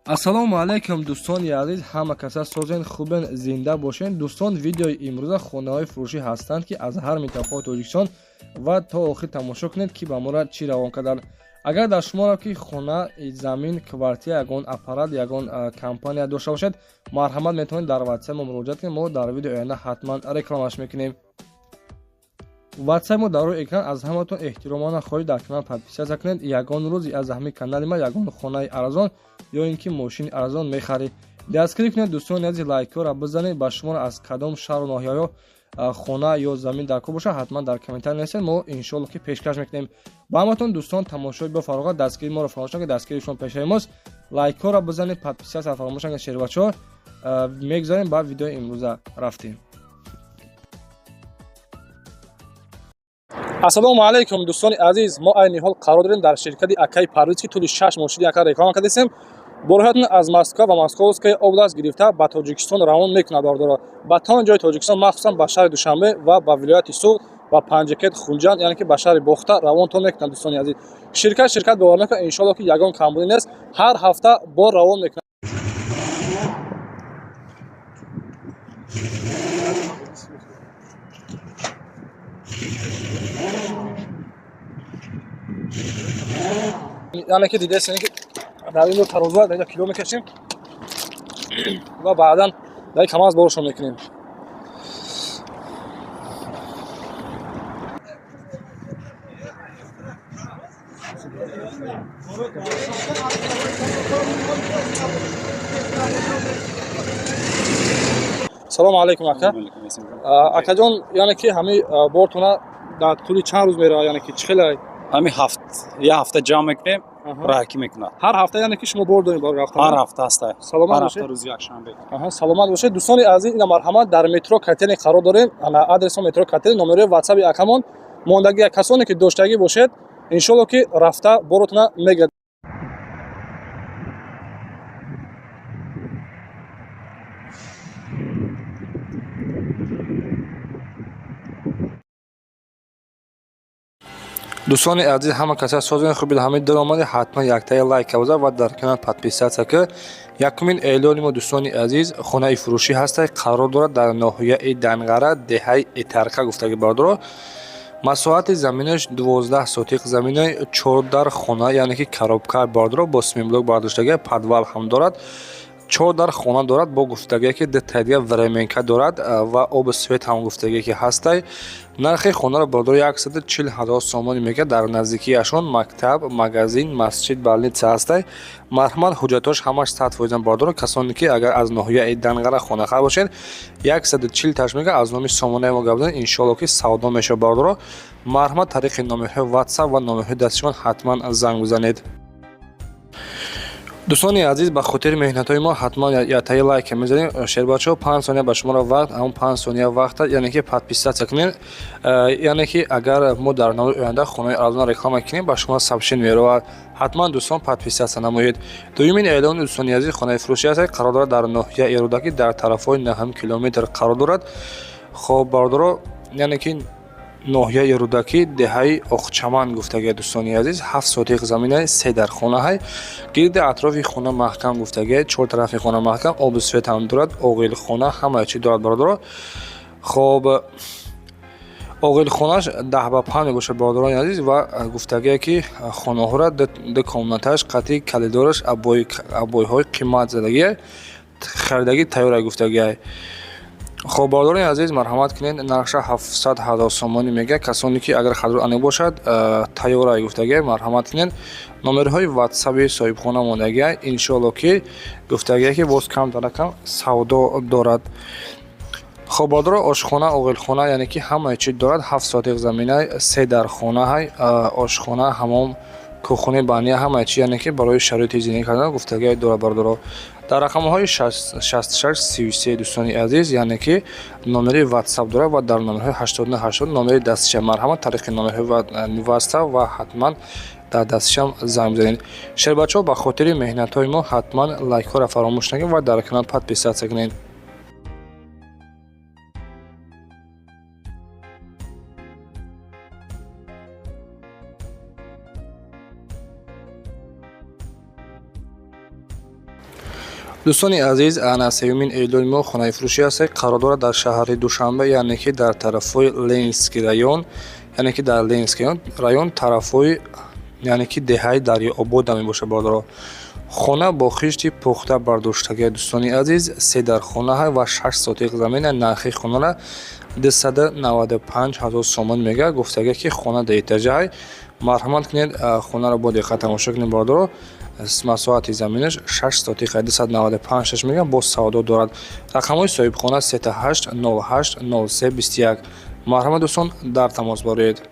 ассалому алайкум дӯстони азиз, ҳама каса созен хубен, зинда бошен. дӯстон, видеои имрӯза хонаҳои фурӯшӣ ҳастанд ки аз ҳар минтақаҳои Тоҷикистон ва то охир тамошо кунед ки ба моро чӣ равон карданд. агар дар шуморо ки хона, замин, квартира, ягон аппарат, ягон компания дошта бошед, марҳамат метавонед дар ватсап мо муроҷиат кунед. мо дар видеои оянда ҳатман рекламаш мекунем. ватсап мо дар рӯи экран. аз ҳаматон эҳтиромона хоҳиш дар канал подписатсия кунед. ягон рӯзи аз ҳамин канали ма ягон хонаи арзон ё ин ки мошини арзон мехаред, дастгирӣ кунед. дӯстони азиз, лайкҳоро бизанед. ба шуморо аз кадом шаҳру ноҳияҳо хона ё замин дар кор бошад, ҳатман дар комментар нависед. мо иншоалло ки пешкаш мекунем. ба ҳаматон дӯстон, тамошои бафароғат, дастгирии моро фаромӯш накунед. дастгирии шумо пешаи мост. лайкҳоро бизанед, подписатсия фаромӯш накунед. шербачаҳо мегзарем ба видеои имрӯза рафтем. ассалому алайкум дӯстони азиз, мо айни ҳол қарор дорем дар ширкати Акай Парвиз ки тӯли 6 мошини Акай реклама кардем. бороҳатон аз Москва ва Московская област гирифта ба Тоҷикистон равон мекунад бардора. ба тамоми ҷои Тоҷикистон, махсусан ба шаҳри Душанбе ва ба вилояти Суғд ва Панҷакет, Хунҷанд, яъне ки ба шаҳри Бохта равонтон мекунад дӯстони азиз. ширкат бовар накунед, иншоалло ки ягон компания нест, ҳар ҳафта бор равон мекунад. яъне ки дидесен ки дар ин тароза дар кило мекашем ва баъдан дар камаз боршон мекунем. салому алайкум ака. акаҷон, яъне ки ҳами бортона дар тӯли чанд рӯз меравад, яъне ки чӣ хеле ҳами я ҳафта ҷамъ мекунем, раҳкӣ мекунад. ҳар ҳафта, яъне ки шумо бор доред бар рафта? ҳар ҳафта аста. Саломат ҳар бошед. ҳафта рӯзи якшанбе. саломат бошед. дӯстони азиз, ина марҳамат дар метро Катени қарор дорем. ана адресо метро Катени, номерои ватсаби акамон. мондагӣ касоне ки доштагӣ бошед, иншоалло ки рафта боротона мегирад. дӯстони азиз, ҳама каса созен хуби ҳамид даромади, ҳатман яктаи лайк авза ва дар канал подписатсия ки якумин эълони мо дӯстони азиз, хонаи фурӯшӣ ҳастай қарор дорад дар ноҳияи Данғара, деҳаи Итарка гуфтаги бардоро. масоҳати заминаш 12 сотиқ заминаи 4 дар хона, яъне ки коробка бардоро бо симинблок бардоштаги подвал ҳам дорад. 4 дар хона дорад бо гуфтаге ки детайга временка дорад ва оби свет ҳам гуфтаге ки ҳастай. нархи хонаро бардори 140 000 сомонӣ мегӯяд. дар наздикиашон мактаб, магазин, масҷид, больница ҳастай. марҳамат, ҳуҷҷатош ҳамаш 100% бардоро. касоне ки агар аз ноҳияи Данғара хонахар бошед, 140 таш мегӯяд. аз номи сомонаи мо гап занед, иншоалло ки савдо мешавад бардоро. марҳамат, тариқи номерҳои ватсап ва номерҳои дастишон ҳатман занг бизанед. дӯстони азиз, ба хотири меҳнатҳои мо ҳатман ятаи лайка мезанем. шербачаҳо 5 сония ба шуморо вақт, ҳамон 5 сония вақта, яъне ки подписатсия кунед. яъне ки агар мо дар навбаи оянда хонаи арзон реклама кунем, ба шумо сабшин меравад. ҳатман дӯстон подписатсия намоед. дуюмин эълони дӯстони азиз, хонаи фурӯшӣ аст, қарор дорад дар ноҳияи Рӯдаки, дар тарафҳои 9 километр қарор дорад. хоб бардоро, яъне ки ноҳияи Рӯдаки, деҳаи Оқчаман гуфтаги дӯстони азиз, 7 сотиқ заминаи 3 дар хонаҳай. гирди атрофи хона маҳкам гуфтаги, 4 тарафи хона маҳкам, оби свет ҳам дорад, оғилхона ҳамаи чӣ дорад бардоро. хоб оғилхонаш 10 ба 5 мебошад бардорони азиз ва гуфтагие ки хонаҳоро ду комнатааш қатъи калидораш абойҳои қимат задагие, харидаги тайёрай гуфтагие. хоб бардорони азиз, марҳамат кунед, нархша 700 000 сомонӣ мегӯяд. касоне ки агар хадро ане бошад, тайёрай гуфтаги, марҳамат кунед. номерҳои ватсаби соҳибхона мондагия, иншоалло ки гуфтагие ки боз кам даракам савдо дорад. хоб бардоро ошхона, оғилхона, яъне ки ҳамаи чӣ дорад. 7 сотиқ заминаи 3 дар хонаҳай, ошхона, ҳамом, кӯхони бания, ҳамаи чӣ, яъне ки барои шароити зиндагӣ кардан гуфтагие дорад бардоро. дар рақамҳои 6633 дӯстони азиз, яъне ки номери ватсап дорад ва дар номерҳои 8980 номери дастишам. марҳамат, тариқи номерҳои ватсап ва ҳатман дар дастишам занг бизанед. шербачаҳо, ба хотири меҳнатҳои мо ҳатман лайкҳоро фаромӯш накунед ва дар канал подписатсия кунед. дӯстони азиз, ана 3 июли моҳ хонаи фурӯшӣ ҳастек. Қарор дорад дар шаҳри Душанбе, яъне ки дар тарафҳои Ленинский район, яъне ки дар Ленинский район тарафҳои, яъне ки деҳаи Дарёобода мебошад бардоро. Хона бо хишти пухта бардоштагӣ. Дӯстони азиз, 3 дар хонаҳай ва 6 сотиқ замина. Нархи хонара 295,000 сомон мега. Гуфтагӣ ки хона деэтажаҳай. Марҳамат кунед, хонаро бо диққат тамошо кунед бардоро. Масоҳати заминаш 6 сотиқа 295 мега, бо савдо дорад. Рақамҳои соҳибхона 38 08 03 21. Марҳамат дӯстон, дар тамос боред.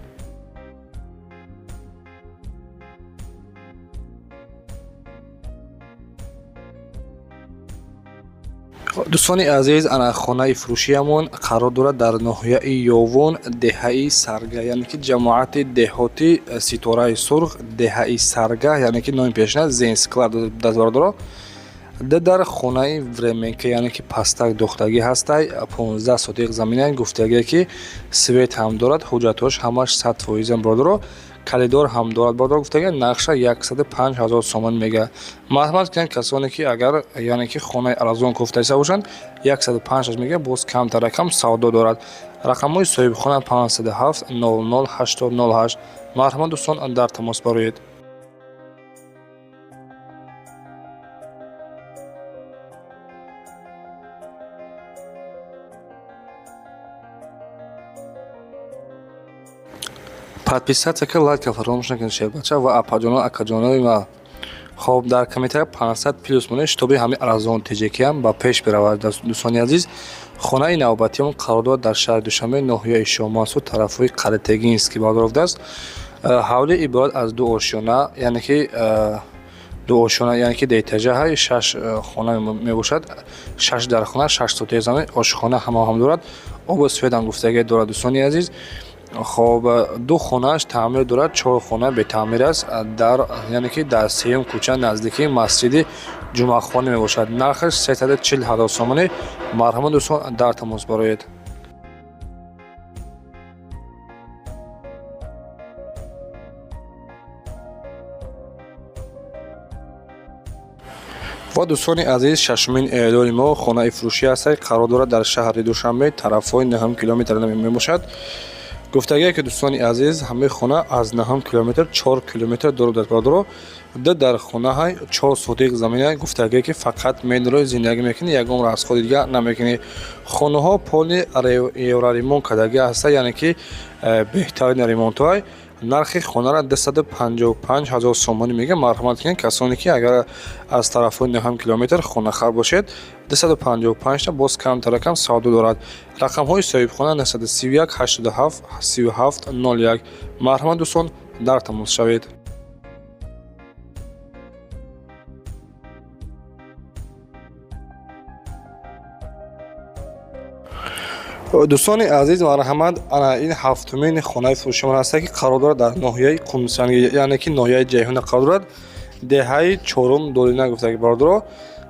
дӯстони азиз, ана хонаи фурӯшиамон қарор дорад дар ноҳияи Ёвон, деҳаи Сарга, яъне ки ҷамоати деҳоти Ситораи Сурх, деҳаи Сарга, яъне ки номи пешна Зенсклад даст бардоро. Дар хонаи Временка, яъне ки пастак дохтагӣ ҳастай, 15 сотиқ заминай. Гуфтагие ки свет ҳам дорад, ҳуҷҷатҳош ҳамаш 100% бардоро. Калидор ҳам дорад бардоро. Гуфтагие нақша 105,000 сомон мега. Марҳамат кунед, касоне ки агар яъне ки хонаи арзон гуфтаиста бошанд, 105 мега, боз камтар рақам савдо дорад. Рақамҳои соҳибхона 507 00 8008. Марҳамат дӯстон, дар тамос бароед. Подписаться-ка, лайка фаромӯш накунед шербача ва апаҷоно акаҷонови ма. Хоб, дар комментария 500 плюс монед, шитоби ҳами арзон теҷекиам ба пеш биравад. Дӯстони азиз, хонаи навбатиамон қарор дорад дар шаҳри Душанбе, ноҳияи Шомансуд, тарафҳои Қалетегинский бардорафтааст. ҳавлӣ иборат аз ду ошёна, яъне ки ду ошёна, яъне ки деэтажаҳай 6 хона мебошад. 6 дар хона, 6 сотиқ замин, ошхона ҳам дорад. Обу сфедам гуфтагӣ дорад. Дӯстони азиз, хоб, ду хонааш таъмир дорад, 4 хона бетаъмир аст. Дар яъне ки дар сеюм кӯча наздики масҷиди ҷумъахона мебошад. Нархаш 340,000 сомонӣ. Марҳамат дӯстон, дар тамос бароед. ва дӯстони азиз, 6 июли моҳ хонаи фурӯшӣ ҳастад. Қарор дорад дар шаҳри Душанбе, тарафҳои 9 километр мебошад. Гуфтагие ки дӯстони азиз, ҳамаи хона аз 9 километр 4 километр дур дар бардоро. Дар хонаҳай 4 сотиқ замина. Гуфтагие ки фақат медрои зиндагӣ мекунӣ, ягон расходи дига намекунӣ. хонаҳо полни евроремонт кардагӣ ҳастад, яъне ки беҳтарин ремонтҳоай. нархи хонара 255,000 сомонӣ мега. Марҳамат кунед, касоне ки агар аз тарафҳои 9 километр хонахар бошед, 255 та боз камтар рақам савдо дорад. рақамҳои соҳибхона 931 87 37 01. Марҳамат дӯстон, дар тамос шавед. дӯстони азиз, марҳамат, ана ин ҳафтумин хонаи фурӯшимон ҳаст ки қарор дорад дар ноҳияи Кумсанги, яъне ки ноҳияи Ҷайҳуна қарор дорад. деҳаи 4 Долина гуфтаги бардоро.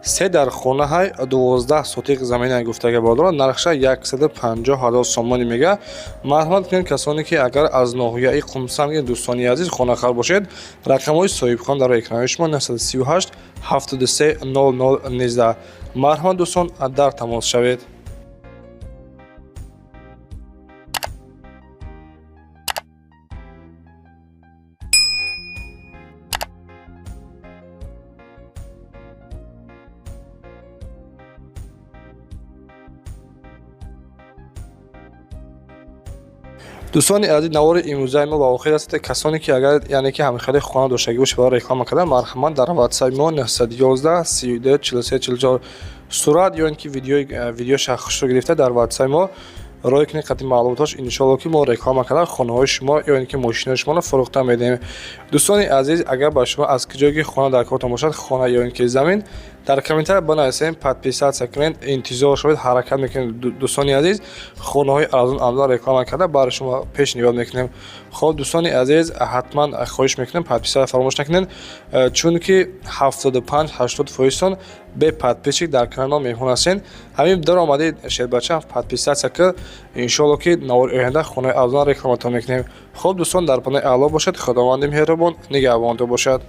3 дар хонаҳай 12 сотиқ замина гуфтаги бардоро. нархша 150,000 сомонӣ мега. марҳамат кунед, касоне ки агар аз ноҳияи Кумсанги дӯстони азиз хонахар бошед, рақамҳои соҳибхон дар экрани шумо 938 73 00 19. марҳамат дӯстон, дар тамос шавед. дӯстони азиз, навори имрӯзаи мо ба охир аст. Касоне ки агар яъне ки ҳамихали хона доштагӣ бошад барои реклама кардан, марҳамат дар ватсаи мо 911 32 43 44 сурат ё ин ки видео шахсшо гирифта дар ватсаи мо рой кунед. қадри маълумотош иншоалло ки мо реклама кардан хонаҳои шумо ё ин ки мошинаи шуморо фурӯхта медиҳем. дӯстони азиз, агар ба шумо аз киҷое ки хона дар кортон бошад, хона ё ин ки замин, дар комментария бинависед, подписатсия кунед, интизор шавед, ҳаракат мекунед. дӯстони азиз, хонаҳои арзон реклама карда барои шумо пешниҳод мекунем. хоб, дӯстони азиз, ҳатман хоҳиш мекунем подписатсия фаромӯш накунед, чунки 75-80% бе подписчик дар канал мо меҳмон ҳастед. ҳамин даромади шербача подписатсия кар, иншоалло ки навори оянда хонаи арзон рекламатон мекунем. хоб дӯстон, дар паноҳи аъло бошед. худованди меҳрубон нигаҳбонтон бошад.